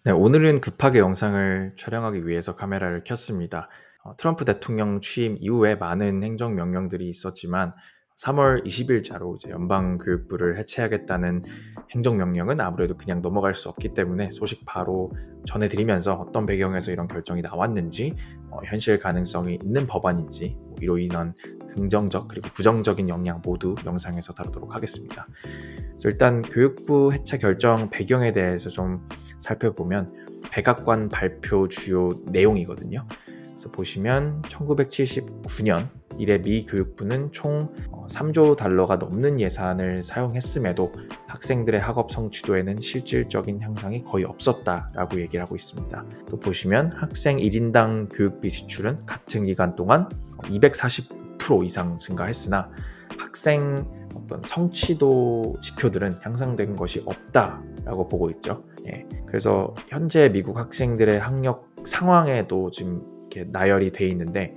네, 오늘은 급하게 영상을 촬영하기 위해서 카메라를 켰습니다. 트럼프 대통령 취임 이후에 많은 행정명령들이 있었지만 3월 20일자로 이제 연방교육부를 해체하겠다는 행정명령은 아무래도 그냥 넘어갈 수 없기 때문에 소식 바로 전해드리면서 어떤 배경에서 이런 결정이 나왔는지, 현실 가능성이 있는 법안인지, 이로 인한 긍정적 그리고 부정적인 영향 모두 영상에서 다루도록 하겠습니다. 그래서 일단 교육부 해체 결정 배경에 대해서 좀 살펴보면 백악관 발표 주요 내용이거든요. 그래서 보시면 1979년 이래 미 교육부는 총 3조 달러가 넘는 예산을 사용했음에도 학생들의 학업 성취도에는 실질적인 향상이 거의 없었다라고 얘기를 하고 있습니다. 또 보시면 학생 1인당 교육비 지출은 같은 기간 동안 240% 이상 증가했으나 학생 어떤 성취도 지표들은 향상된 것이 없다라고 보고 있죠. 그래서 현재 미국 학생들의 학력 상황에도 지금 이렇게 나열이 돼 있는데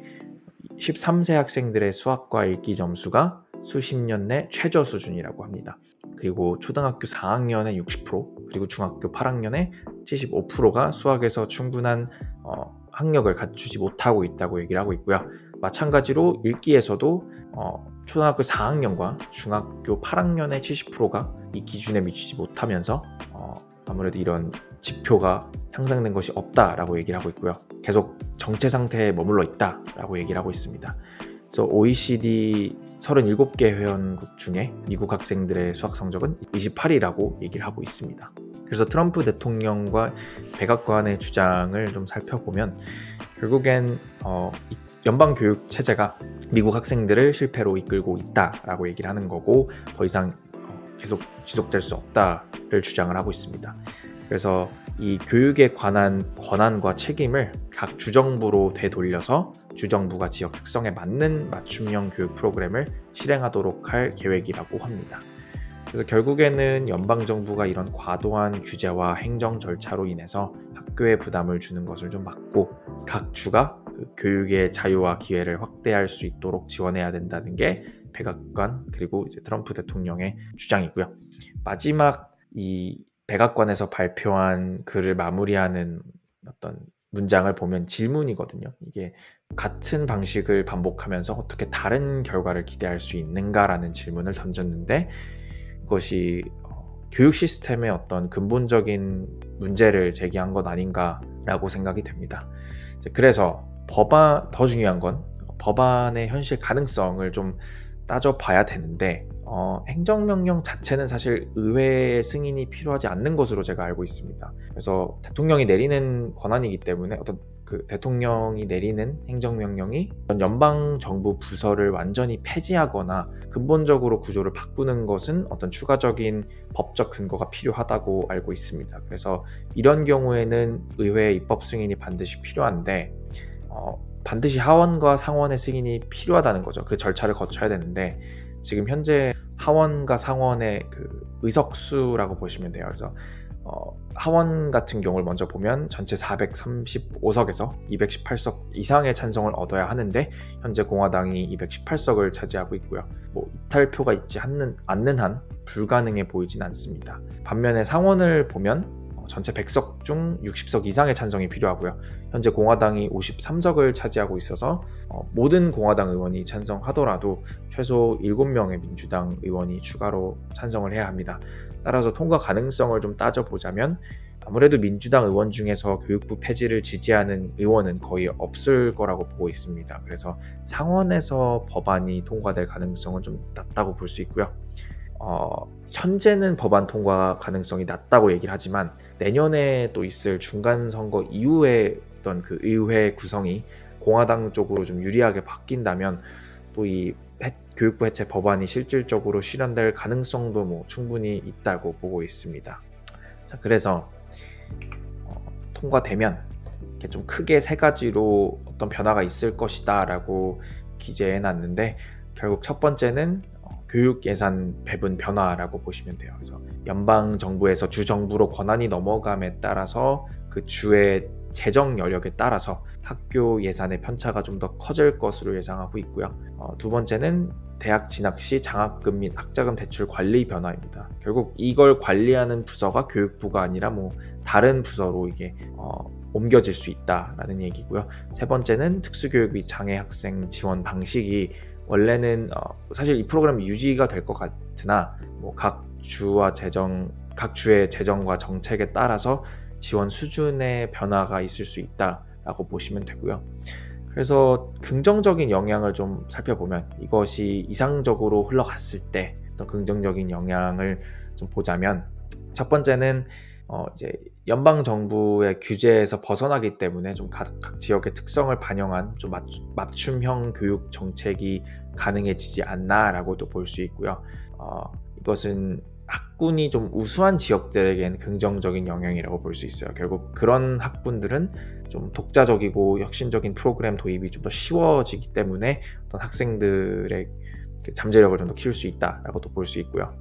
13세 학생들의 수학과 읽기 점수가 수십 년 내 최저 수준이라고 합니다. 그리고 초등학교 4학년에 60%, 그리고 중학교 8학년에 75%가 수학에서 충분한 학력을 갖추지 못하고 있다고 얘기를 하고 있고요. 마찬가지로 읽기에서도 초등학교 4학년과 중학교 8학년의 70%가 이 기준에 미치지 못하면서 아무래도 이런 지표가 향상된 것이 없다라고 얘기를 하고 있고요. 계속 정체 상태에 머물러 있다라고 얘기를 하고 있습니다. 그래서 OECD 37개 회원국 중에 미국 학생들의 수학 성적은 28위라고 얘기를 하고 있습니다. 그래서 트럼프 대통령과 백악관의 주장을 좀 살펴보면 결국엔 연방 교육 체제가 미국 학생들을 실패로 이끌고 있다라고 얘기를 하는 거고 더 이상 계속 지속될 수 없다를 주장을 하고 있습니다. 그래서 이 교육에 관한 권한과 책임을 각 주정부로 되돌려서 주정부가 지역 특성에 맞는 맞춤형 교육 프로그램을 실행하도록 할 계획이라고 합니다. 그래서 결국에는 연방정부가 이런 과도한 규제와 행정 절차로 인해서 학교에 부담을 주는 것을 좀 막고 각 주가 그 교육의 자유와 기회를 확대할 수 있도록 지원해야 된다는 게 백악관 그리고 이제 트럼프 대통령의 주장이고요. 마지막 이 백악관에서 발표한 글을 마무리하는 어떤 문장을 보면 질문이거든요. 이게 같은 방식을 반복하면서 어떻게 다른 결과를 기대할 수 있는가라는 질문을 던졌는데 그것이 교육 시스템의 어떤 근본적인 문제를 제기한 것 아닌가라고 생각이 됩니다. 그래서 더 중요한 건 법안의 현실 가능성을 좀 따져봐야 되는데 행정명령 자체는 사실 의회의 승인이 필요하지 않는 것으로 제가 알고 있습니다. 그래서 대통령이 내리는 권한이기 때문에 어떤 그 대통령이 내리는 행정명령이 연방정부 부서를 완전히 폐지하거나 근본적으로 구조를 바꾸는 것은 어떤 추가적인 법적 근거가 필요하다고 알고 있습니다. 그래서 이런 경우에는 의회의 입법 승인이 반드시 필요한데 반드시 하원과 상원의 승인이 필요하다는 거죠. 그 절차를 거쳐야 되는데 지금 현재 하원과 상원의 그 의석수라고 보시면 돼요. 그래서 하원 같은 경우를 먼저 보면 전체 435석에서 218석 이상의 찬성을 얻어야 하는데 현재 공화당이 218석을 차지하고 있고요. 이탈표가 있지 않는 한 불가능해 보이진 않습니다. 반면에 상원을 보면 전체 100석 중 60석 이상의 찬성이 필요하고요. 현재 공화당이 53석을 차지하고 있어서 모든 공화당 의원이 찬성하더라도 최소 7명의 민주당 의원이 추가로 찬성을 해야 합니다. 따라서 통과 가능성을 좀 따져보자면 아무래도 민주당 의원 중에서 교육부 폐지를 지지하는 의원은 거의 없을 거라고 보고 있습니다. 그래서 상원에서 법안이 통과될 가능성은 좀 낮다고 볼 수 있고요. 현재는 법안 통과 가능성이 낮다고 얘기를 하지만 내년에 또 있을 중간 선거 이후에 어떤 그 의회 구성이 공화당 쪽으로 좀 유리하게 바뀐다면 또 이 교육부 해체 법안이 실질적으로 실현될 가능성도 충분히 있다고 보고 있습니다. 자, 그래서 통과되면 이렇게 좀 크게 세 가지로 어떤 변화가 있을 것이다 라고 기재해 놨는데 결국 첫 번째는 교육 예산 배분 변화라고 보시면 돼요. 그래서 연방 정부에서 주 정부로 권한이 넘어감에 따라서 그 주의 재정 여력에 따라서 학교 예산의 편차가 좀 더 커질 것으로 예상하고 있고요. 두 번째는 대학 진학 시 장학금 및 학자금 대출 관리 변화입니다. 결국 이걸 관리하는 부서가 교육부가 아니라 다른 부서로 이게 옮겨질 수 있다라는 얘기고요. 세 번째는 특수교육 및 장애 학생 지원 방식이 원래는 사실 이 프로그램이 유지가 될 것 같으나 각 주의 재정과 정책에 따라서 지원 수준의 변화가 있을 수 있다라고 보시면 되고요. 그래서 긍정적인 영향을 좀 살펴보면 이것이 이상적으로 흘러갔을 때 어떤 긍정적인 영향을 좀 보자면, 첫 번째는 이제 연방 정부의 규제에서 벗어나기 때문에 좀 각 지역의 특성을 반영한 좀 맞춤형 교육 정책이 가능해지지 않나라고도 볼 수 있고요. 이것은 학군이 좀 우수한 지역들에게는 긍정적인 영향이라고 볼 수 있어요. 결국 그런 학군들은 좀 독자적이고 혁신적인 프로그램 도입이 좀 더 쉬워지기 때문에 어떤 학생들의 잠재력을 좀 더 키울 수 있다라고도 볼 수 있고요.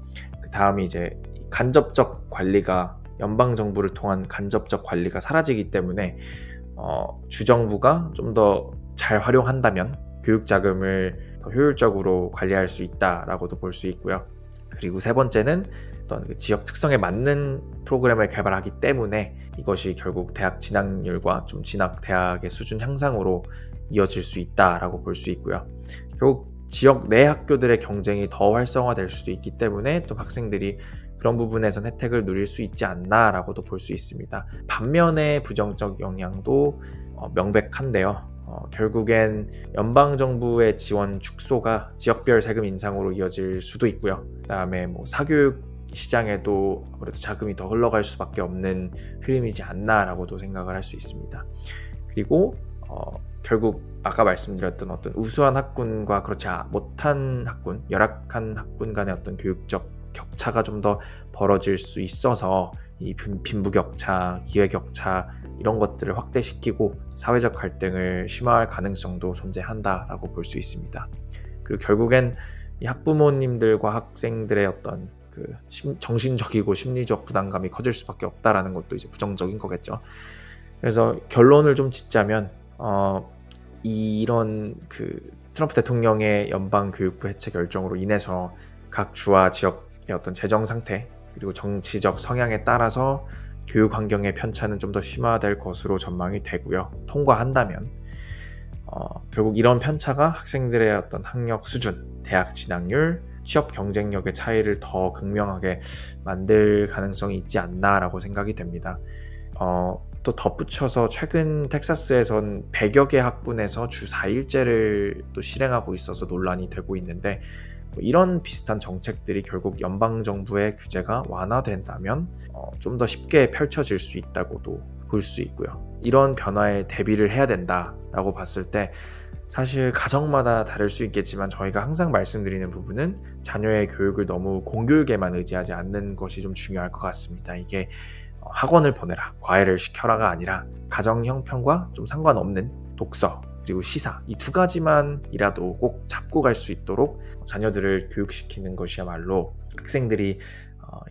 그 다음이 이제 간접적 관리가, 연방 정부를 통한 간접적 관리가 사라지기 때문에 주정부가 좀 더 잘 활용한다면 교육 자금을 더 효율적으로 관리할 수 있다라고도 볼 수 있고요. 그리고 세 번째는 어떤 그 지역 특성에 맞는 프로그램을 개발하기 때문에 이것이 결국 대학 진학률과 좀 진학 대학의 수준 향상으로 이어질 수 있다라고 볼 수 있고요. 결국 지역 내 학교들의 경쟁이 더 활성화될 수도 있기 때문에 또 학생들이 그런 부분에선 혜택을 누릴 수 있지 않나라고도 볼 수 있습니다. 반면에 부정적 영향도 명백한데요. 결국엔 연방정부의 지원 축소가 지역별 세금 인상으로 이어질 수도 있고요. 그 다음에 사교육 시장에도 아무래도 자금이 더 흘러갈 수밖에 없는 흐름이지 않나라고도 생각을 할 수 있습니다. 그리고 결국 아까 말씀드렸던 어떤 우수한 학군과 그렇지 못한 학군, 열악한 학군 간의 어떤 교육적 격차가 좀 더 벌어질 수 있어서 이 빈부격차, 기회격차 이런 것들을 확대시키고 사회적 갈등을 심화할 가능성도 존재한다라고 볼 수 있습니다. 그리고 결국엔 이 학부모님들과 학생들의 어떤 그 정신적이고 심리적 부담감이 커질 수밖에 없다라는 것도 이제 부정적인 거겠죠. 그래서 결론을 좀 짓자면 이런 그 트럼프 대통령의 연방교육부 해체 결정으로 인해서 각 주와 지역의 어떤 재정 상태 그리고 정치적 성향에 따라서 교육 환경의 편차는 좀 더 심화될 것으로 전망이 되고요. 통과한다면 결국 이런 편차가 학생들의 어떤 학력 수준, 대학 진학률, 취업 경쟁력의 차이를 더 극명하게 만들 가능성이 있지 않나라고 생각이 됩니다. 또 덧붙여서 최근 텍사스에선 100여 개 학군에서 주 4일제를 또 실행하고 있어서 논란이 되고 있는데, 이런 비슷한 정책들이 결국 연방정부의 규제가 완화된다면 좀 더 쉽게 펼쳐질 수 있다고도 볼 수 있고요. 이런 변화에 대비를 해야 된다라고 봤을 때 사실 가정마다 다를 수 있겠지만 저희가 항상 말씀드리는 부분은 자녀의 교육을 너무 공교육에만 의지하지 않는 것이 좀 중요할 것 같습니다. 이게 학원을 보내라, 과외를 시켜라가 아니라 가정 형편과 좀 상관없는 독서 그리고 시사, 이 두 가지만이라도 꼭 잡고 갈 수 있도록 자녀들을 교육시키는 것이야말로 학생들이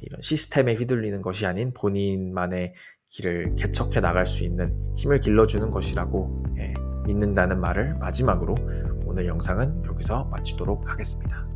이런 시스템에 휘둘리는 것이 아닌 본인만의 길을 개척해 나갈 수 있는 힘을 길러주는 것이라고 믿는다는 말을 마지막으로 오늘 영상은 여기서 마치도록 하겠습니다.